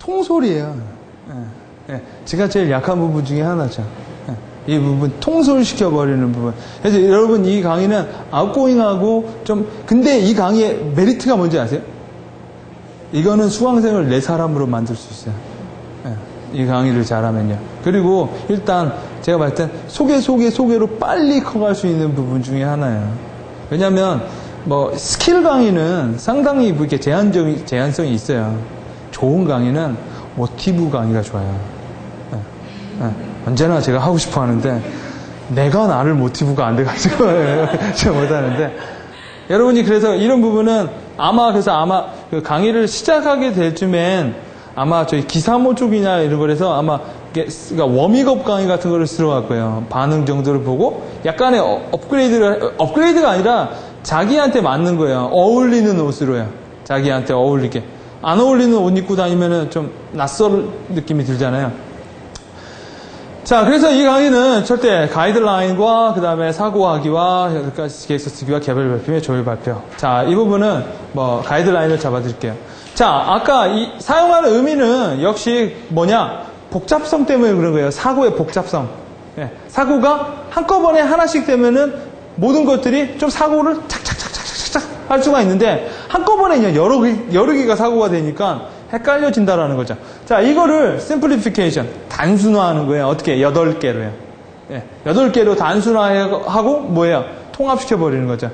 통솔이에요. 제가 제일 약한 부분 중에 하나죠. 이 부분 통솔시켜버리는 부분. 그래서 여러분 이 강의는 아웃고잉하고 좀 근데 이 강의의 메리트가 뭔지 아세요? 이거는 수강생을 내 사람으로 만들 수 있어요. 이 강의를 잘하면요. 그리고 일단 제가 봤을 땐 소개로 빨리 커갈 수 있는 부분 중에 하나예요. 왜냐면 뭐 스킬 강의는 상당히 이렇게 제한성이 있어요. 좋은 강의는 모티브 강의가 좋아요. 언제나 제가 하고 싶어 하는데 내가 나를 모티브가 안 돼가지고 제가 못하는데 여러분이 그래서 이런 부분은 아마 그 강의를 시작하게 될 쯤엔 아마 저희 기사모 쪽이나 이런 거라서 아마 그러니까 워밍업 강의 같은 거를 들어갈 거예요. 반응 정도를 보고 약간의 업그레이드가 아니라 자기한테 맞는 거예요. 어울리는 옷으로요. 자기한테 어울리게. 안 어울리는 옷 입고 다니면은 좀 낯설 느낌이 들잖아요. 자, 그래서 이 강의는 절대 가이드라인과 그 다음에 사고하기와 계획서 쓰기와 개별 발표의 조율 발표. 자, 이 부분은 뭐 가이드라인을 잡아드릴게요. 자, 아까 이 사용하는 의미는 역시 뭐냐? 복잡성 때문에 그런 거예요. 사고의 복잡성. 사고가 한꺼번에 하나씩 되면은 모든 것들이 좀 사고를 착착착착착착 할 수가 있는데 한꺼번에 여러 개가 사고가 되니까 헷갈려진다라는 거죠. 자, 이거를 심플리피케이션, 단순화하는 거예요. 어떻게? 8개로요. 8개로 단순화하고 뭐예요? 통합시켜버리는 거죠.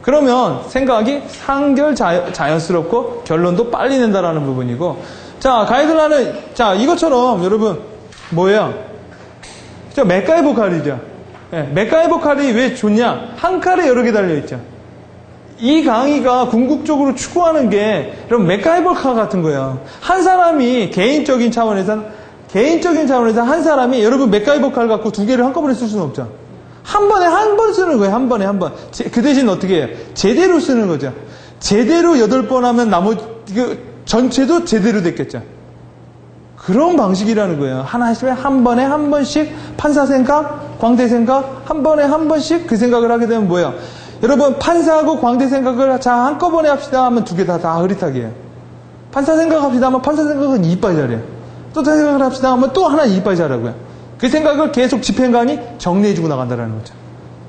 그러면 생각이 한결 자연스럽고 결론도 빨리 낸다라는 부분이고, 자, 가이드라인은, 자, 이것처럼 여러분, 뭐예요? 저 맥가이버 칼이죠. 맥가이버 칼이 왜 좋냐? 한 칼에 여러 개 달려있죠. 이 강의가 궁극적으로 추구하는 게 여러분 맥가이버 칼 같은 거예요. 한 사람이 개인적인 차원에서 한 사람이 여러분 맥가이버 칼 갖고 2개를 한꺼번에 쓸 수는 없죠. 한 번 쓰는 거예요. 한 번에. 그 대신 어떻게 해요? 제대로 쓰는 거죠. 제대로 8번 하면 나머지 전체도 제대로 됐겠죠. 그런 방식이라는 거예요. 하나 하시면 한 번에 한 번씩 판사 생각, 광대 생각, 한 번에 한 번씩 그 생각을 하게 되면 뭐예요? 여러분 판사하고 광대 생각을 자 한꺼번에 합시다 하면 2개 다 흐릿하게 해요. 판사 생각합시다 하면 판사 생각은 이빨 잘해요. 또 생각을 합시다 하면 또 하나 이빨 잘하고요. 그 생각을 계속 집행관이 정리해주고 나간다는 거죠.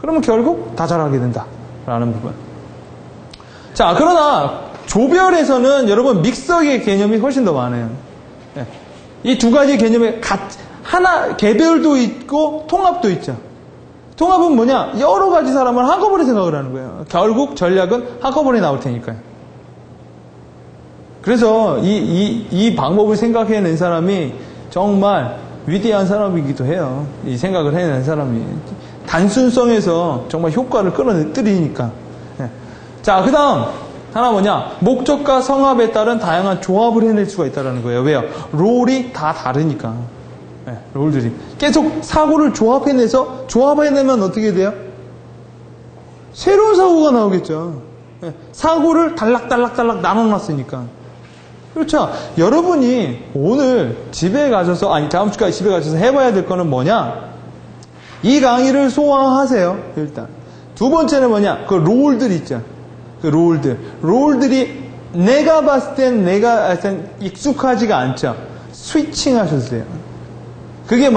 그러면 결국 다 잘하게 된다라는 부분. 자, 그러나 조별에서는 여러분 믹서의 개념이 훨씬 더 많아요. 이 두 가지 개념에 하나 개별도 있고 통합도 있죠. 통합은 뭐냐? 여러 가지 사람을 한꺼번에 생각을 하는 거예요. 결국 전략은 한꺼번에 나올 테니까요. 그래서 이 방법을 생각해낸 사람이 정말 위대한 사람이기도 해요. 이 생각을 해낸 사람이. 단순성에서 정말 효과를 끌어들이니까. 자, 그 다음 하나 뭐냐? 목적과 성합에 따른 다양한 조합을 해낼 수가 있다는 거예요. 왜요? 롤이 다 다르니까. 롤들이. 계속 사고를 조합해내면 어떻게 돼요? 새로운 사고가 나오겠죠. 사고를 달락달락 나눠놨으니까. 그렇죠. 여러분이 오늘 다음 주까지 집에 가셔서 해봐야 될 거는 뭐냐? 이 강의를 소화하세요. 일단. 두 번째는 뭐냐? 그 롤들 있죠. 그 롤들이 내가 봤을 땐 익숙하지가 않죠. 스위칭 하셔도 돼요. 그게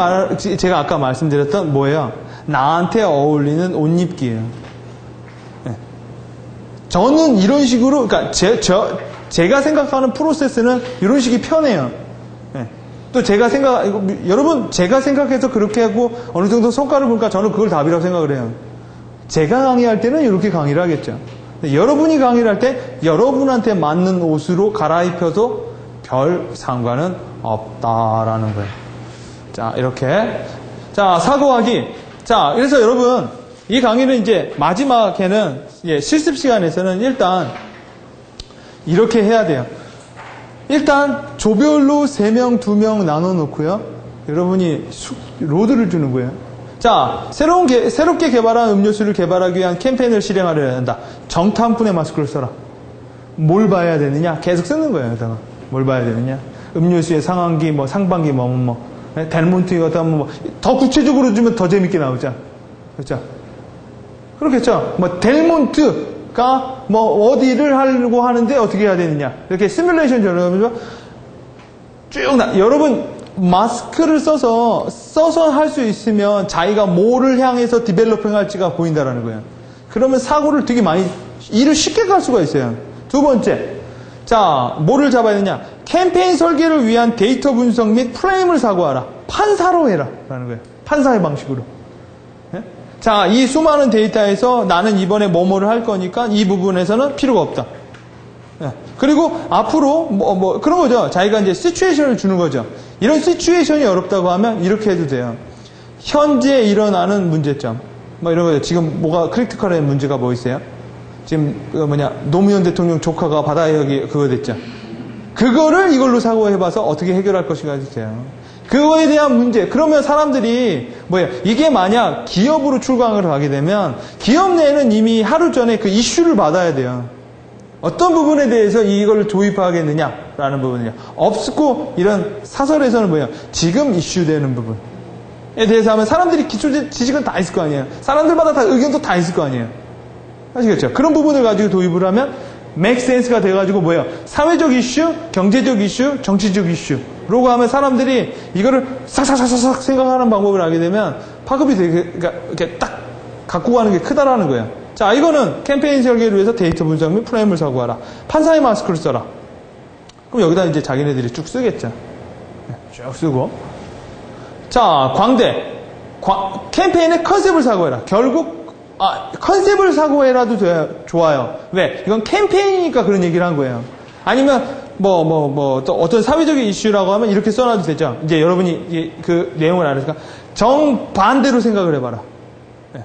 제가 아까 말씀드렸던 뭐예요? 나한테 어울리는 옷 입기예요. 저는 이런 식으로, 그러니까 제가 생각하는 프로세스는 이런 식이 편해요. 또 여러분 제가 생각해서 그렇게 하고 어느 정도 성과를 보니까 저는 그걸 답이라고 생각을 해요. 제가 강의할 때는 이렇게 강의를 하겠죠. 여러분이 강의를 할 때 여러분한테 맞는 옷으로 갈아입혀도 별 상관은 없다라는 거예요. 자, 이렇게. 자, 사고하기. 자, 그래서 여러분, 이 강의는 이제 마지막에는 실습 시간에서는 일단 이렇게 해야 돼요. 일단 조별로 3명, 2명 나눠 놓고요. 여러분이 로드를 주는 거예요. 자, 새롭게 개발한 음료수를 개발하기 위한 캠페인을 실행하려야 한다. 정탐꾼의 마스크를 써라. 뭘 봐야 되느냐? 계속 쓰는 거예요. 여기다가. 뭘 봐야 되느냐? 음료수의 상반기, 상반기, 델몬트 이거 더 구체적으로 주면 더 재밌게 나오죠. 그렇죠? 그렇겠죠? 델몬트가 어디를 하려고 하는데 어떻게 해야 되느냐? 이렇게 시뮬레이션 전화하면서 여러분, 마스크를 써서 할 수 있으면 자기가 뭐를 향해서 디벨로핑 할지가 보인다라는 거예요. 그러면 사고를 되게 일을 쉽게 갈 수가 있어요. 두 번째. 자, 뭐를 잡아야 되냐? 캠페인 설계를 위한 데이터 분석 및 프레임을 사고하라. 판사로 해라. 라는 거예요. 판사의 방식으로. 예? 자, 이 수많은 데이터에서 나는 이번에 뭐뭐를 할 거니까 이 부분에서는 필요가 없다. 예. 그리고 앞으로 그런 거죠. 자기가 이제 시츄에이션을 주는 거죠. 이런 시츄에이션이 어렵다고 하면 이렇게 해도 돼요. 현재 일어나는 문제점. 이런 거죠. 지금 뭐가 크리티컬한 문제가 뭐 있어요? 지금 노무현 대통령 조카가 바다여기 그거 됐죠. 그거를 이걸로 사고해봐서 어떻게 해결할 것인가 주세요. 그거에 대한 문제. 그러면 사람들이 이게 만약 기업으로 출강을 가게 되면 기업 내에는 이미 하루 전에 그 이슈를 받아야 돼요. 어떤 부분에 대해서 이걸 도입하겠느냐라는 부분이요. 없고 이런 사설에서는 지금 이슈되는 부분에 대해서 하면 사람들이 기초 지식은 다 있을 거 아니에요. 사람들마다 다 의견도 다 있을 거 아니에요. 아시겠죠? 그런 부분을 가지고 도입을 하면 make sense가 돼가지고 사회적 이슈, 경제적 이슈, 정치적 이슈로고 하면 사람들이 이거를 싹싹싹싹 생각하는 방법을 알게 되면 파급이 되게 이렇게 딱 갖고 가는 게 크다라는 거예요. 자, 이거는 캠페인 설계를 위해서 데이터 분석 및 프레임을 사고하라. 판사의 마스크를 써라. 그럼 여기다 이제 자기네들이 쭉 쓰겠죠. 쭉 쓰고. 자, 광대. 캠페인의 컨셉을 사고해라. 결국 컨셉을 사고해라도 좋아요. 왜? 이건 캠페인이니까 그런 얘기를 한 거예요. 아니면, 또 어떤 사회적인 이슈라고 하면 이렇게 써놔도 되죠. 이제 여러분이 그 내용을 알으니까 정반대로 생각을 해봐라. 네.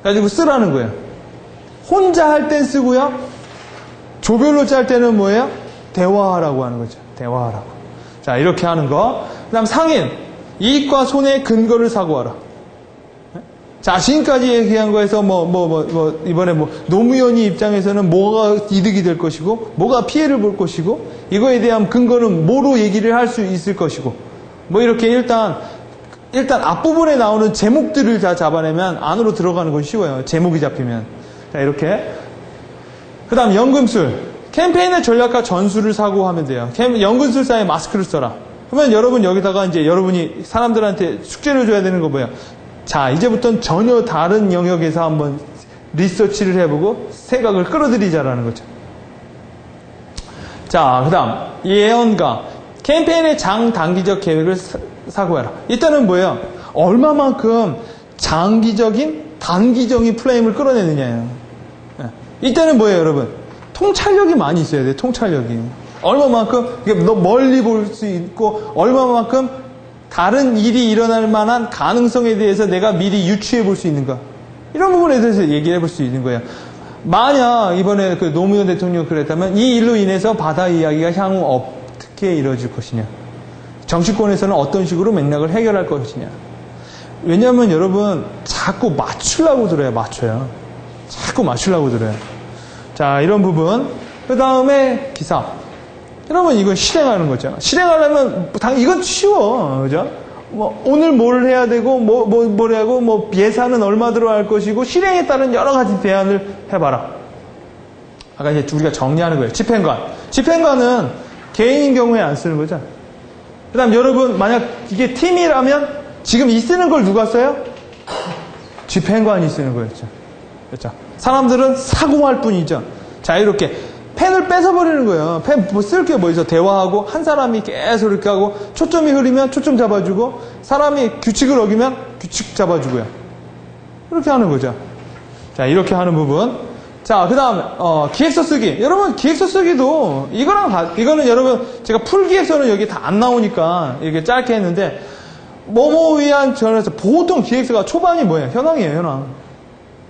가지고 쓰라는 거예요. 혼자 할 땐 쓰고요. 조별로 짤 때는 뭐예요? 대화하라고 하는 거죠. 대화하라고. 자, 이렇게 하는 거. 그 다음 상인. 이익과 손해의 근거를 사고하라. 자, 지금까지 얘기한 거에서 이번에 노무현이 입장에서는 뭐가 이득이 될 것이고, 뭐가 피해를 볼 것이고, 이거에 대한 근거는 뭐로 얘기를 할 수 있을 것이고, 이렇게 일단 앞부분에 나오는 제목들을 다 잡아내면 안으로 들어가는 건 쉬워요. 제목이 잡히면. 자, 이렇게. 그 다음, 연금술. 캠페인의 전략과 전술을 사고하면 돼요. 연금술사의 마스크를 써라. 그러면 여러분 여기다가 이제 여러분이 사람들한테 숙제를 줘야 되는 거 뭐예요? 자, 이제부터는 전혀 다른 영역에서 한번 리서치를 해보고 생각을 끌어들이자라는 거죠. 자, 그 다음, 예언가. 캠페인의 장단기적 계획을 사고해라. 이때는 뭐예요? 얼마만큼 장기적인, 단기적인 플레임을 끌어내느냐예요. 이때는 뭐예요, 여러분? 통찰력이 많이 있어야 돼요, 통찰력이. 얼마만큼, 멀리 볼 수 있고, 얼마만큼 다른 일이 일어날 만한 가능성에 대해서 내가 미리 유추해 볼 수 있는가. 이런 부분에 대해서 얘기해 볼 수 있는 거예요. 만약 이번에 그 노무현 대통령이 그랬다면 이 일로 인해서 바다 이야기가 향후 어떻게 이루어질 것이냐. 정치권에서는 어떤 식으로 맥락을 해결할 것이냐. 왜냐하면 여러분 자꾸 맞추려고 들어요. 맞춰요. 자꾸 맞추려고 들어요. 자, 이런 부분. 그 다음에 기사. 여러분 이건 실행하는 거죠. 실행하려면 이건 쉬워. 그죠? 오늘 뭘 해야 되고 뭘 하고 예산은 얼마 들어갈 것이고 실행에 따른 여러 가지 대안을 해봐라. 아까 이제 우리가 정리하는 거예요. 집행관. 집행관은 개인인 경우에 안 쓰는 거죠. 그 다음 여러분 만약 이게 팀이라면 지금 이 쓰는 걸 누가 써요? 집행관이 쓰는 거였죠. 그렇죠? 사람들은 사고할 뿐이죠. 자, 이렇게 펜을 뺏어버리는 거예요. 펜 쓸 게 뭐 있어? 대화하고 한 사람이 계속 이렇게 하고 초점이 흐리면 초점 잡아주고 사람이 규칙을 어기면 규칙 잡아주고요. 이렇게 하는 거죠. 자, 이렇게 하는 부분. 자, 그 다음 기획서 쓰기. 여러분 기획서 쓰기도 이거는 여러분 제가 풀기획서는 여기 다 안 나오니까 이렇게 짧게 했는데 위한 전에서 보통 기획서가 초반이 뭐예요? 현황이에요, 현황.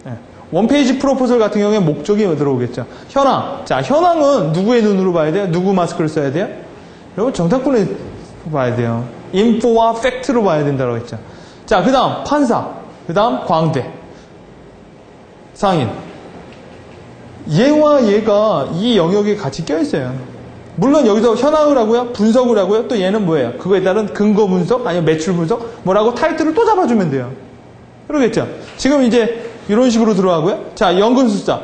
네. 원페이지 프로포설 같은 경우에 목적이 들어오겠죠. 현황. 자, 현황은 누구의 눈으로 봐야 돼요? 누구 마스크를 써야 돼요? 여러분 정탁군에 봐야 돼요. 인포와 팩트로 봐야 된다고 했죠. 자, 그 다음 판사. 그 다음 광대. 상인. 얘와 얘가 이 영역에 같이 껴있어요. 물론 여기서 현황을 하고요, 분석을 하고요, 또 얘는 뭐예요? 그거에 따른 근거 분석, 아니면 매출 분석, 뭐라고 타이틀을 또 잡아주면 돼요. 그러겠죠? 지금 이제 이런 식으로 들어가고요. 자, 연금술사.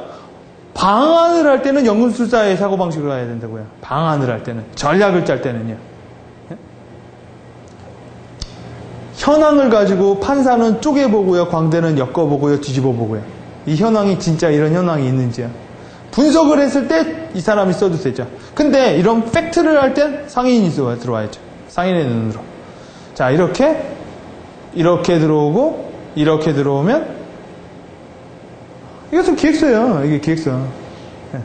방안을 할 때는 연금술사의 사고방식으로 가야 된다고요. 방안을 할 때는. 전략을 짤 때는요. 현황을 가지고 판사는 쪼개보고요, 광대는 엮어보고요, 뒤집어보고요. 이 현황이 진짜 이런 현황이 있는지요. 분석을 했을 때 이 사람이 써도 되죠. 근데 이런 팩트를 할 땐 상인이 들어와야죠. 상인의 눈으로. 자, 이렇게 들어오고, 이렇게 들어오면, 이것은 기획서예요. 이게 기획서. 네.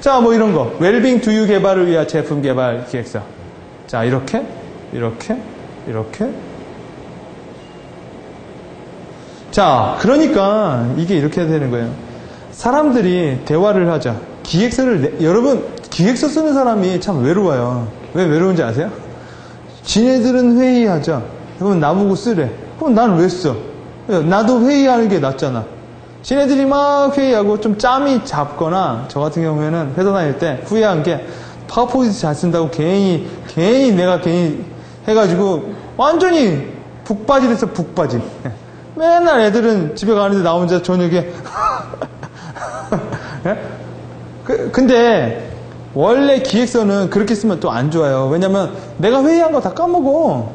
자, 뭐 이런 거. 웰빙 두유 개발을 위한 제품 개발 기획서. 자, 이렇게. 자, 그러니까 이게 이렇게 되는 거예요. 사람들이 대화를 하자. 여러분, 기획서 쓰는 사람이 참 외로워요. 왜 외로운지 아세요? 지네들은 회의하자. 그러면 나보고 쓰래. 그럼 난 왜 써? 나도 회의하는 게 낫잖아. 지네들이 막 회의하고 좀 짬이 잡거나, 저 같은 경우에는 회사 다닐 때 후회한 게 파워포인트 잘 쓴다고 괜히 해가지고 완전히 북바지 됐어, 북바지. 맨날 애들은 집에 가는데 나 혼자 저녁에 근데 원래 기획서는 그렇게 쓰면 또 안 좋아요. 왜냐면 내가 회의한 거 다 까먹어.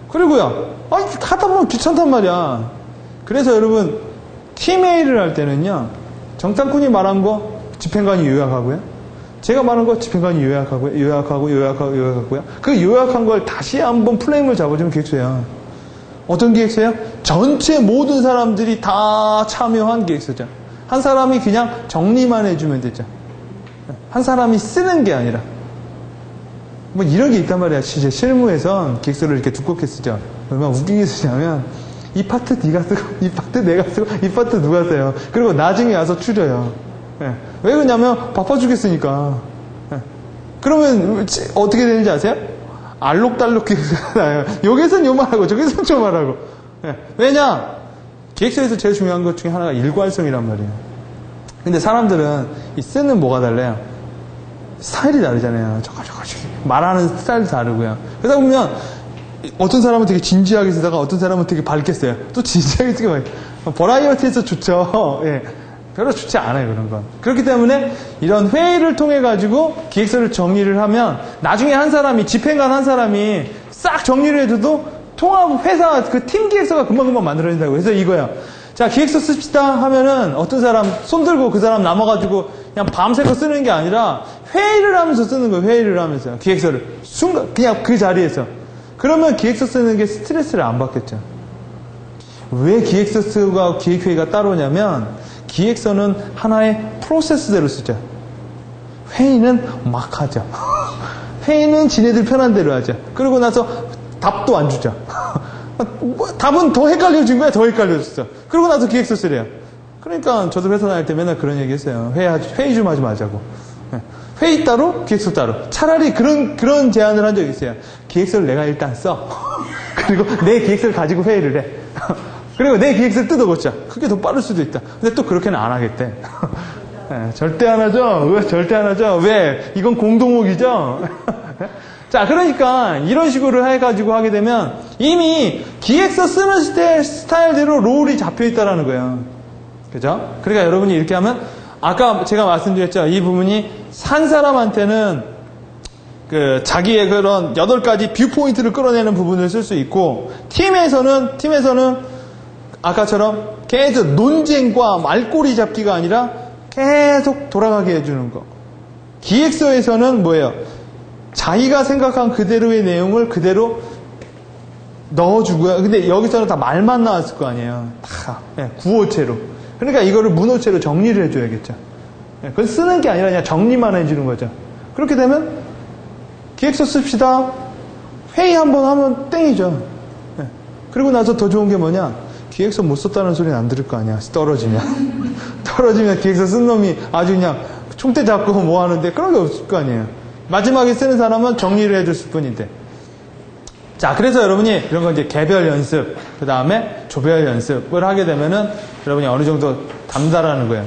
그리고요, 하다 보면 귀찮단 말이야. 그래서 여러분, 팀회의를 할 때는요, 정탐꾼이 말한 거 집행관이 요약하고요, 제가 말한 거 집행관이 요약하고요. 그 요약한 걸 다시 한번 프레임을 잡아주면 기획서예요. 어떤 기획서예요? 전체 모든 사람들이 다 참여한 기획서죠. 한 사람이 그냥 정리만 해주면 되죠. 한 사람이 쓰는 게 아니라. 뭐 이런 게 있단 말이야. 진짜 실무에서 기획서를 이렇게 두껍게 쓰죠. 얼마나 웃기게 쓰냐면, 이 파트 네가 쓰고, 이 파트 내가 쓰고, 이 파트 누가 써요. 그리고 나중에 와서 추려요. 왜 그러냐면 바빠 죽겠으니까. 그러면 어떻게 되는지 아세요? 알록달록 기획서가 나요. 여기선 요 말하고 저기선 저 말하고. 왜냐? 기획서에서 제일 중요한 것 중에 하나가 일관성이란 말이에요. 근데 사람들은 이 쓰는 뭐가 달라요? 스타일이 다르잖아요. 저거 말하는 스타일도 다르고요. 그러다 보면 어떤 사람은 되게 진지하게 쓰다가 어떤 사람은 되게 밝게 써요. 또 진지하게 쓰고 버라이어티에서 좋죠. 예. 별로 좋지 않아요, 그런 건. 그렇기 때문에 이런 회의를 통해 가지고 기획서를 정리를 하면 나중에 한 사람이, 집행관 한 사람이 싹 정리를 해줘도 통합 회사 그 팀 기획서가 금방금방 만들어진다고. 그래서 이거야. 자, 기획서 씁시다 하면은 어떤 사람 손 들고 그 사람 남아가지고 그냥 밤새고 쓰는 게 아니라 회의를 하면서 쓰는 거예요. 회의를 하면서 기획서를 순간 그냥 그 자리에서. 그러면 기획서 쓰는 게 스트레스를 안 받겠죠. 왜 기획서 쓰고 기획회의가 따로냐면 기획서는 하나의 프로세스대로 쓰죠. 회의는 막 하죠. 회의는 지네들 편한 대로 하죠. 그러고 나서 답도 안 주죠. 답은 더 헷갈려진 거야. 더 헷갈려졌어. 그러고 나서 기획서 쓰래요. 그러니까 저도 회사 다닐 때 맨날 그런 얘기 했어요. 회의 좀 하지 말자고. 회의 따로, 기획서 따로. 차라리 그런 제안을 한 적이 있어요. 기획서를 내가 일단 써. 그리고 내 기획서를 가지고 회의를 해. 그리고 내 기획서를 뜯어고쳐. 그게 더 빠를 수도 있다. 근데 또 그렇게는 안 하겠대. 절대 안 하죠? 왜 절대 안 하죠? 왜? 이건 공동목이죠? 자, 그러니까 이런 식으로 해가지고 하게 되면 이미 기획서 쓰는 스타일대로 롤이 잡혀있다라는 거예요. 그죠? 그러니까 여러분이 이렇게 하면 아까 제가 말씀드렸죠. 이 부분이 한 사람한테는 그 자기의 그런 8가지 뷰포인트를 끌어내는 부분을 쓸 수 있고 팀에서는 아까처럼 계속 논쟁과 말꼬리 잡기가 아니라 계속 돌아가게 해주는 거. 기획서에서는 뭐예요? 자기가 생각한 그대로의 내용을 그대로 넣어주고요. 근데 여기서는 다 말만 나왔을 거 아니에요. 다 구어체로. 그러니까 이거를 문어체로 정리를 해줘야겠죠. 그건 쓰는 게 아니라 그냥 정리만 해주는 거죠. 그렇게 되면 기획서 씁시다. 회의 한번 하면 땡이죠. 그리고 나서 더 좋은 게 뭐냐? 기획서 못 썼다는 소리는 안 들을 거 아니야. 떨어지면. 떨어지면 기획서 쓴 놈이 아주 그냥 총대 잡고 뭐 하는데 그런 게 없을 거 아니에요. 마지막에 쓰는 사람은 정리를 해줬을 뿐인데. 자, 그래서 여러분이 이런 거 이제 개별 연습, 그 다음에 조별 연습을 하게 되면은 여러분이 어느 정도 담다라는 거예요.